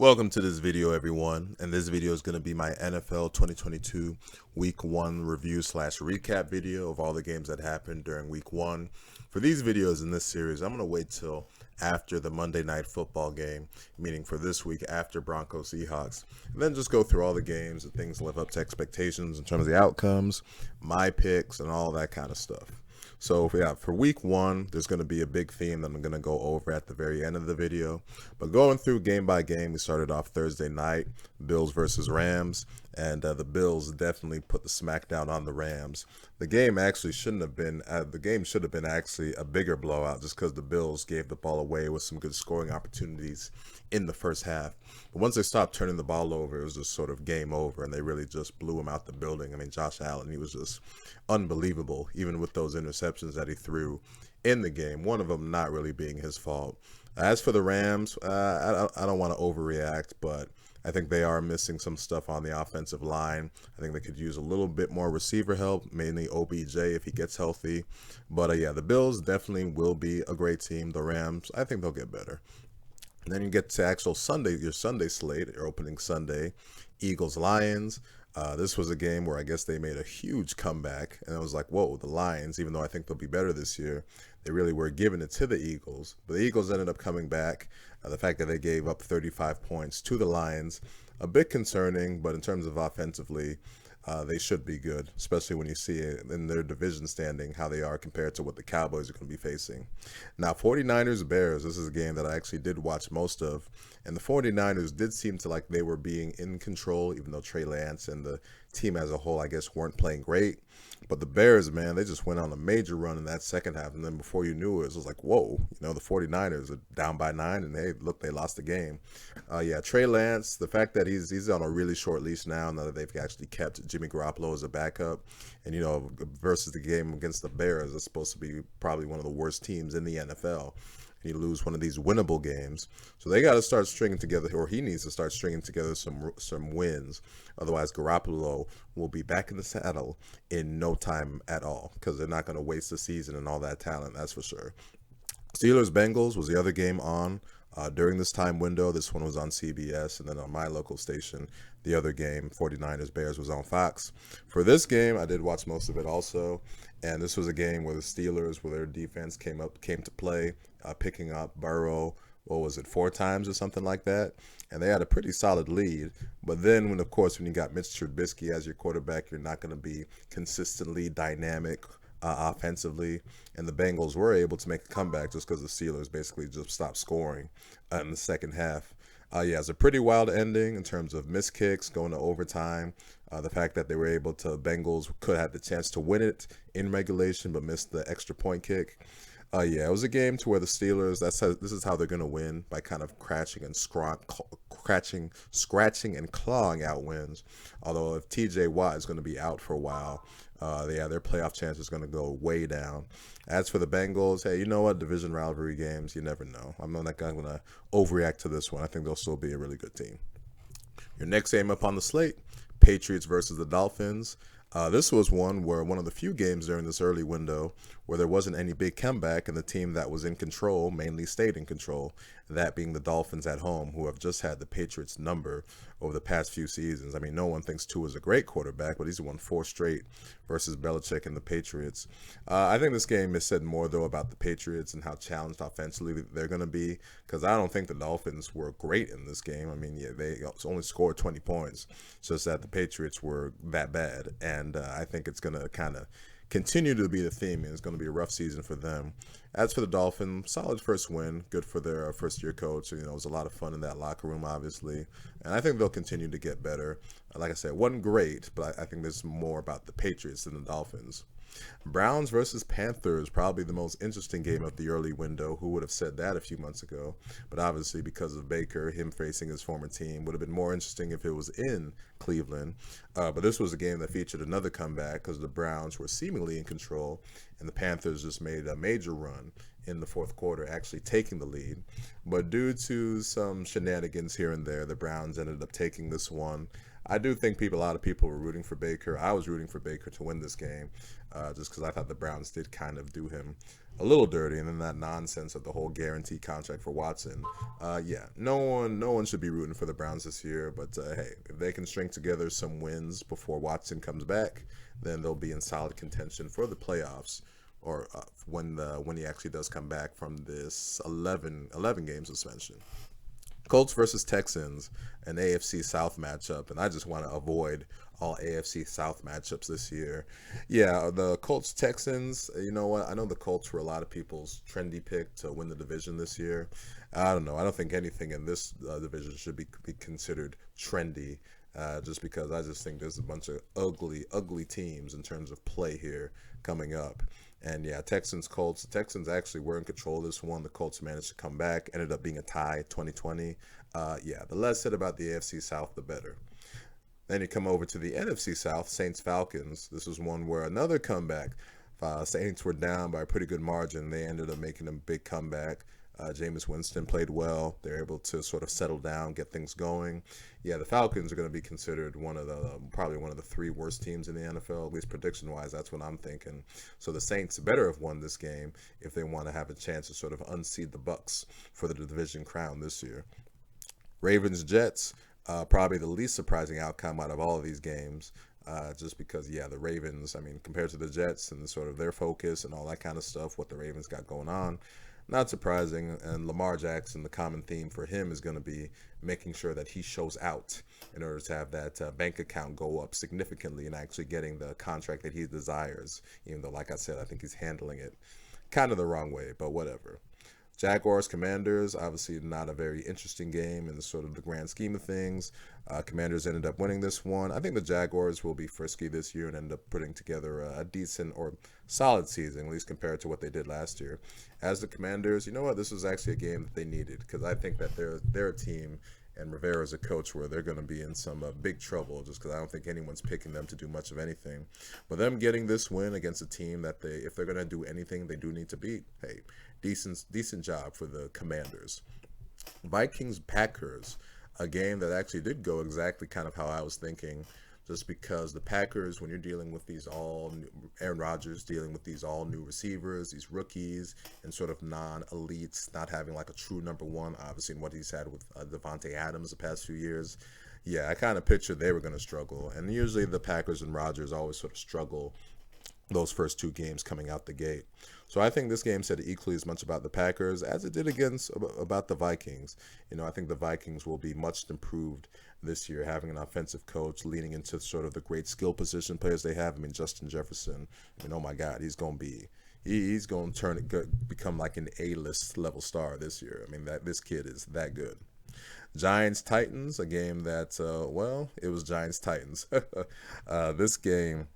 Welcome to this video, everyone, and this video is going to be my NFL 2022 Week 1 review slash recap video of all the games that happened during Week 1. For these videos in this series, I'm going to wait till after the Monday Night Football game, meaning for this week after Broncos Seahawks, and then just go through all the games and things live up to expectations in terms of the outcomes, my picks, and all that kind of stuff. So yeah, for week 1, there's going to be a big theme that I'm going to go over at the very end of the video. But going through game by game, we started off Thursday night, Bills versus Rams, and the Bills definitely put the smackdown on the Rams. The game actually shouldn't have been. The game should have been actually a bigger blowout, just because the Bills gave the ball away with some good scoring opportunities in the first half. But once they stopped turning the ball over, it was just sort of game over, and they really just blew him out the building. I mean, Josh Allen, he was just unbelievable, even with those interceptions that he threw in the game, one of them not really being his fault. As for the Rams, I don't want to overreact, but I think they are missing some stuff on the offensive line. I think they could use a little bit more receiver help, mainly OBJ if he gets healthy. But yeah, the Bills definitely will be a great team. The Rams, I think they'll get better. And then you get to actual Sunday, your Sunday slate, your opening Sunday, Eagles-Lions. This was a game where I guess they made a huge comeback, and it was like, whoa, the Lions, even though I think they'll be better this year, they really were giving it to the Eagles. But the Eagles ended up coming back. The fact that they gave up 35 points to the Lions, a bit concerning, but in terms of offensively, they should be good, especially when you see it in their division standing, how they are compared to what the Cowboys are going to be facing. Now, 49ers-Bears, this is a game that I actually did watch most of, and the 49ers did seem to like they were being in control, even though Trey Lance and the team as a whole, I guess, weren't playing great. But the Bears, man, they just went on a major run in that second half, and then before you knew it was like, whoa, the 49ers are down by 9, and they lost the game. Yeah, Trey Lance, the fact that he's on a really short leash now that they've actually kept Jimmy Garoppolo as a backup, and versus the game against the Bears, it's supposed to be probably one of the worst teams in the NFL. And you lose one of these winnable games, so they got to start stringing together, or he needs to start stringing together some wins. Otherwise, Garoppolo will be back in the saddle in no time at all, because they're not going to waste the season and all that talent. That's for sure. Steelers-Bengals was the other game on during this time window. This one was on CBS, and then on my local station, the other game, 49ers-Bears, was on Fox. For this game, I did watch most of it also, and this was a game where the Steelers, where their defense came to play, picking up Burrow, 4 times or something like that, and they had a pretty solid lead. But then, when you got Mitch Trubisky as your quarterback, you're not going to be consistently dynamic offensively, and the Bengals were able to make a comeback just because the Steelers basically just stopped scoring in the second half. Yeah, it's a pretty wild ending in terms of missed kicks going to overtime. The fact that Bengals could have the chance to win it in regulation but missed the extra point kick. Yeah, it was a game to where the Steelers, this is how they're going to win, by kind of scratching and clawing out wins. Although if TJ Watt is going to be out for a while, their playoff chance is going to go way down. As for the Bengals, hey, you know what? Division rivalry games, you never know. I'm not going to overreact to this one. I think they'll still be a really good team. Your next game up on the slate, Patriots versus the Dolphins. This was one of the few games during this early window where there wasn't any big comeback, and the team that was in control mainly stayed in control, that being the Dolphins at home, who have just had the Patriots' number over the past few seasons. I mean, no one thinks Tua is a great quarterback, but he's won 4 straight versus Belichick and the Patriots. I think this game is said more, though, about the Patriots and how challenged offensively they're going to be, because I don't think the Dolphins were great in this game. I mean, yeah, they only scored 20 points, just that the Patriots were that bad, and I think it's going to kind of continue to be the theme, and it's going to be a rough season for them. As for the Dolphins, solid first win, good for their first-year coach. It was a lot of fun in that locker room, obviously, and I think they'll continue to get better. Like I said, it wasn't great, but I think there's more about the Patriots than the Dolphins. Browns versus Panthers, probably the most interesting game of the early window. Who would have said that a few months ago? But obviously, because of Baker, him facing his former team would have been more interesting if it was in Cleveland. But this was a game that featured another comeback, because the Browns were seemingly in control, and the Panthers just made a major run in the fourth quarter, actually taking the lead. But due to some shenanigans here and there, the Browns ended up taking this one. I do think a lot of people were rooting for Baker. I was rooting for Baker to win this game, just because I thought the Browns did kind of do him a little dirty, and then that nonsense of the whole guarantee contract for Watson. Yeah, no one should be rooting for the Browns this year. But hey, if they can string together some wins before Watson comes back, then they'll be in solid contention for the playoffs, or when he actually does come back from this 11 game suspension. Colts versus Texans, an AFC South matchup, and I just want to avoid all AFC South matchups this year. Yeah, the Colts Texans, you know what? I know the Colts were a lot of people's trendy pick to win the division this year. I don't know. I don't think anything in this division should be considered trendy. Just because I just think there's a bunch of ugly teams in terms of play here coming up. And yeah, Texans, Colts. The Texans actually were in control of this one. The Colts managed to come back. Ended up being a tie, 2020. Yeah, the less said about the AFC South, the better. Then you come over to the NFC South, Saints, Falcons. This was one where another comeback. Saints were down by a pretty good margin. They ended up making a big comeback. Jameis Winston played well. They're able to sort of settle down, get things going. Yeah, the Falcons are going to be considered probably one of the three worst teams in the NFL, at least prediction-wise. That's what I'm thinking. So the Saints better have won this game if they want to have a chance to sort of unseat the Bucs for the division crown this year. Ravens, Jets, probably the least surprising outcome out of all of these games. Just because, yeah, the Ravens, I mean, compared to the Jets and sort of their focus and all that kind of stuff, what the Ravens got going on, not surprising. And Lamar Jackson, the common theme for him is going to be making sure that he shows out in order to have that bank account go up significantly and actually getting the contract that he desires, even though, like I said, I think he's handling it kind of the wrong way, but whatever. Jaguars, Commanders, obviously not a very interesting game in the sort of the grand scheme of things. Commanders ended up winning this one. I think the Jaguars will be frisky this year and end up putting together a decent or solid season, at least compared to what they did last year. As the Commanders, you know what? This was actually a game that they needed, because I think that they're a team, and Rivera's a coach, where they're going to be in some big trouble, just because I don't think anyone's picking them to do much of anything. But them getting this win against a team that if they're going to do anything, they do need to beat. Hey, decent job for the Commanders. Vikings, Packers, a game that actually did go exactly kind of how I was thinking, just because the Packers, when you're dealing with Aaron Rodgers dealing with these all new receivers, these rookies, and sort of non-elites, not having like a true number one, obviously, in what he's had with Devontae Adams the past few years. Yeah, I kind of pictured they were going to struggle. And usually the Packers and Rodgers always sort of struggle those first two games coming out the gate. So I think this game said equally as much about the Packers as it did about the Vikings. You know, I think the Vikings will be much improved this year, having an offensive coach, leaning into sort of the great skill position players they have. I mean, Justin Jefferson, I mean, oh my God, he's going to become like an A-list level star this year. I mean, this kid is that good. Giants, Titans, a game that, it was Giants, Titans. This game,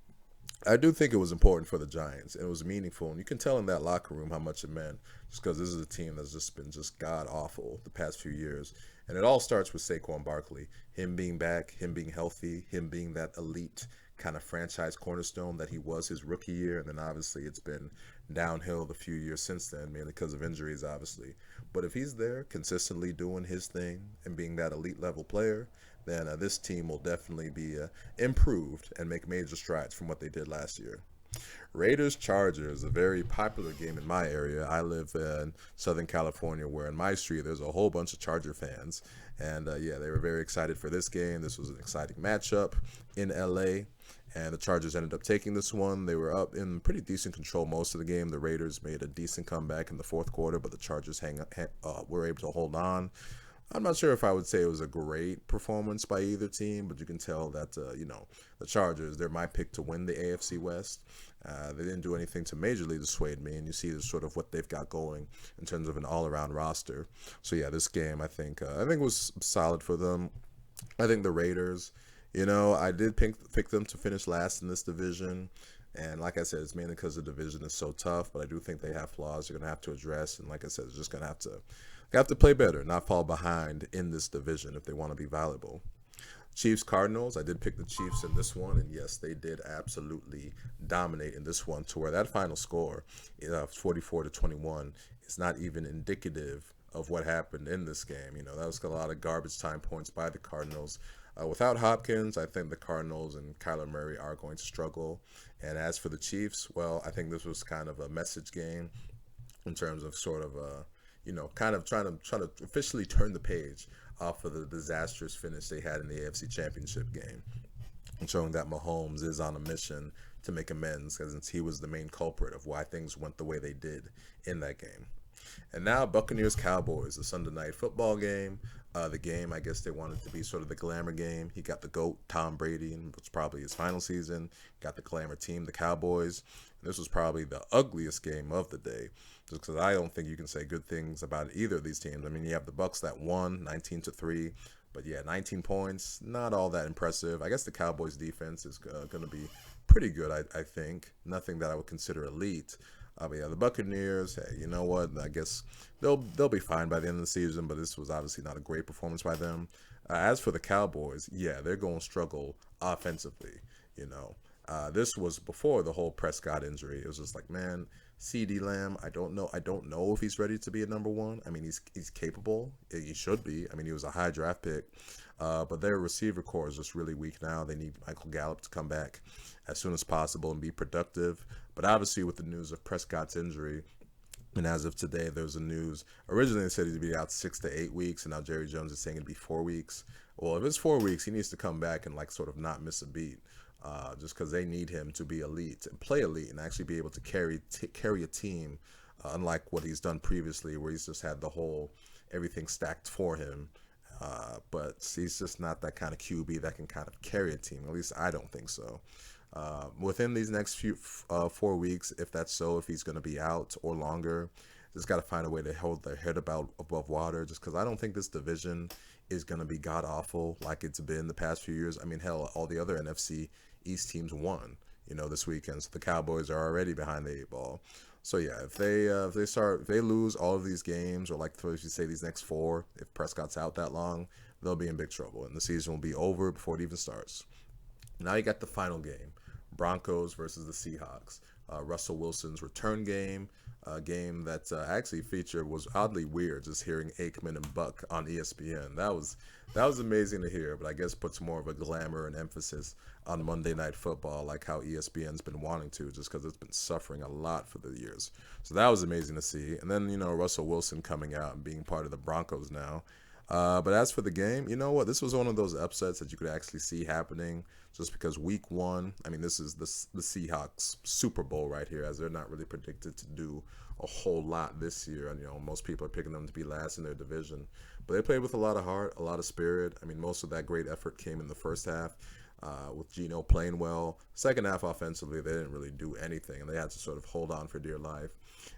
I do think it was important for the Giants. It was meaningful, and you can tell in that locker room how much it meant, just because this is a team that's just been god-awful the past few years. And it all starts with Saquon Barkley, him being back, him being healthy, him being that elite kind of franchise cornerstone that he was his rookie year, and then obviously it's been downhill the few years since then, mainly because of injuries, obviously. But if he's there consistently doing his thing and being that elite level player, then this team will definitely be improved and make major strides from what they did last year. Raiders, Chargers, a very popular game in my area. I live in Southern California, where in my street there's a whole bunch of Charger fans. And yeah, they were very excited for this game. This was an exciting matchup in LA. And the Chargers ended up taking this one. They were up in pretty decent control most of the game. The Raiders made a decent comeback in the fourth quarter, but the Chargers were able to hold on. I'm not sure if I would say it was a great performance by either team, but you can tell that, the Chargers, they're my pick to win the AFC West. They didn't do anything to majorly dissuade me, and you see sort of what they've got going in terms of an all-around roster. So, yeah, this game, I think was solid for them. I think the Raiders, I did pick them to finish last in this division. And like I said, it's mainly because the division is so tough, but I do think they have flaws they're going to have to address. And like I said, they're just going to have to play better, not fall behind in this division if they want to be valuable. Chiefs, Cardinals, I did pick the Chiefs in this one, and yes, they did absolutely dominate in this one, to where that final score, 44-21, is not even indicative of what happened in this game. That was a lot of garbage time points by the Cardinals. Without Hopkins, I think the Cardinals and Kyler Murray are going to struggle. And as for the Chiefs, well, I think this was kind of a message game in terms of sort of kind of trying to officially turn the page off of the disastrous finish they had in the AFC Championship game, and showing that Mahomes is on a mission to make amends, since he was the main culprit of why things went the way they did in that game. And now Buccaneers Cowboys, the Sunday night football game. The game, I guess they wanted to be sort of the glamour game. He got the GOAT, Tom Brady, and it's probably his final season. Got the glamour team, the Cowboys. And this was probably the ugliest game of the day, just because I don't think you can say good things about either of these teams. I mean, you have the Bucks that won 19-3, but yeah, 19 points, not all that impressive. I guess the Cowboys defense is going to be pretty good, I think. Nothing that I would consider elite. But yeah, the Buccaneers, hey, you know what? I guess they'll be fine by the end of the season, but this was obviously not a great performance by them. As for the Cowboys, yeah, they're going to struggle offensively. This was before the whole Prescott injury. It was just like, man, CD Lamb, I don't know if he's ready to be a number one. I mean, he's capable. He should be. I mean, he was a high draft pick. But their receiver core is just really weak now. They need Michael Gallup to come back as soon as possible and be productive. But obviously, with the news of Prescott's injury, and as of today, there's a news. Originally, they said he'd be out 6 to 8 weeks, and now Jerry Jones is saying it'd be 4 weeks. Well, if it's 4 weeks, he needs to come back and sort of not miss a beat, just because they need him to be elite and play elite and actually be able to carry a team, unlike what he's done previously, where he's just had everything stacked for him. But he's just not that kind of QB that can kind of carry a team. At least I don't think so. Within these next 4 weeks, if that's so, if he's going to be out or longer, just got to find a way to hold their head above water, just because I don't think this division is going to be god-awful like it's been the past few years. I mean, hell, all the other NFC East teams won, this weekend. So the Cowboys are already behind the 8 ball. So yeah, if they lose all of these games, or if you say these next 4, if Prescott's out that long, they'll be in big trouble, and the season will be over before it even starts. Now you got the final game, Broncos versus the Seahawks. Russell Wilson's return game, a game that actually was oddly weird, just hearing Aikman and Buck on ESPN. That was amazing to hear, but I guess puts more of a glamour and emphasis on Monday Night Football, like how ESPN's been wanting to, just because it's been suffering a lot for the years. So that was amazing to see. And then, Russell Wilson coming out and being part of the Broncos now. But as for the game, you know what? This was one of those upsets that you could actually see happening, just because week 1, I mean, this is the Seahawks Super Bowl right here, as they're not really predicted to do a whole lot this year. And, most people are picking them to be last in their division. But they played with a lot of heart, a lot of spirit. I mean, most of that great effort came in the first half, with Geno playing well. Second half offensively, they didn't really do anything, and they had to sort of hold on for dear life.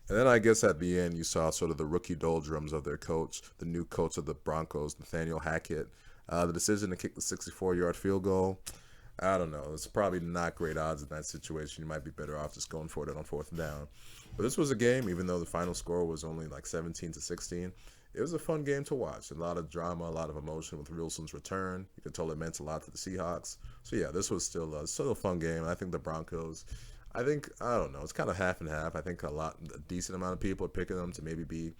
And then I guess at the end, you saw sort of the rookie doldrums of their coach, the new coach of the Broncos, Nathaniel Hackett. The decision to kick the 64-yard field goal, I don't know. It's probably not great odds in that situation. You might be better off just going for it on 4th down. But this was a game, even though the final score was only 17-16. It was a fun game to watch. A lot of drama, a lot of emotion with Wilson's return. You could tell it meant a lot to the Seahawks. So yeah, this was still a fun game. I think the Broncos, I don't know, it's kind of half and half. I think a decent amount of people are picking them to maybe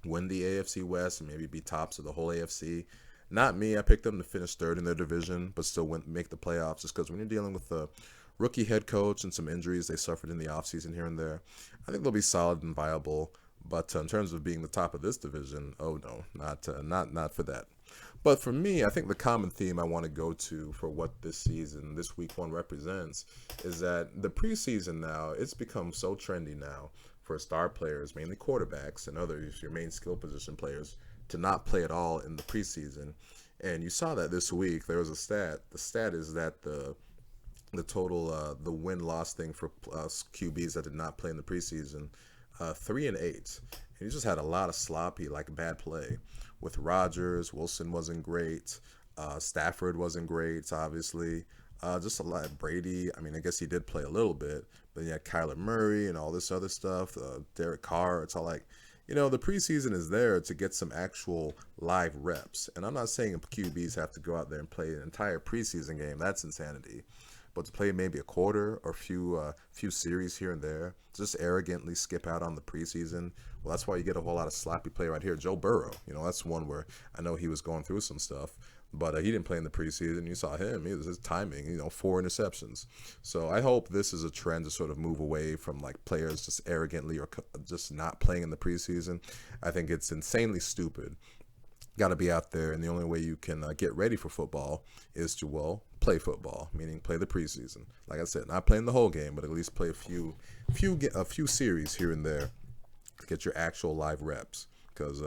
win the AFC West and maybe be tops of the whole AFC. Not me. I picked them to finish 3rd in their division, but still make the playoffs, just because when you're dealing with the rookie head coach and some injuries they suffered in the offseason here and there, I think they'll be solid and viable. But in terms of being the top of this division, oh no, not for that. But for me, I think the common theme I want to go to for what this week 1 represents, is that the preseason now, it's become so trendy now for star players, mainly quarterbacks and others, your main skill position players, to not play at all in the preseason. And you saw that this week. There was a stat. The stat is that the total the win-loss thing for QBs that did not play in the preseason, 3-8. And he just had a lot of sloppy, bad play. With Rodgers, Wilson wasn't great. Stafford wasn't great, obviously. Just a lot. Brady, I mean, I guess he did play a little bit. But yeah, Kyler Murray and all this other stuff. Derek Carr, it's all the preseason is there to get some actual live reps. And I'm not saying QBs have to go out there and play an entire preseason game. That's insanity. But to play maybe a quarter or few series here and there, just arrogantly skip out on the preseason Well, that's why you get a whole lot of sloppy play right here. Joe Burrow, you know, that's one where I know he was going through some stuff, but he didn't play in the preseason. You saw him; his timing, you know, 4 interceptions. So I hope this is a trend to sort of move away from like players just arrogantly or just not playing in the preseason. I think it's insanely stupid. Got to be out there, and the only way you can get ready for football is to, well, play football, meaning play the preseason. Like I said, not playing the whole game, but at least play a few series here and there to get your actual live reps. Because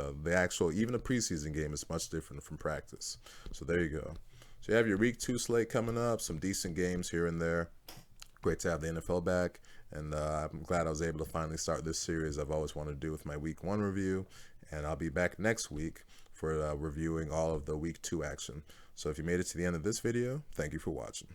even a preseason game is much different from practice. So there you go. So you have your week 2 slate coming up, some decent games here and there. Great to have the NFL back, and I'm glad I was able to finally start this series I've always wanted to do with my week 1 review, and I'll be back next week for reviewing all of the week 2 action. So if you made it to the end of this video, thank you for watching.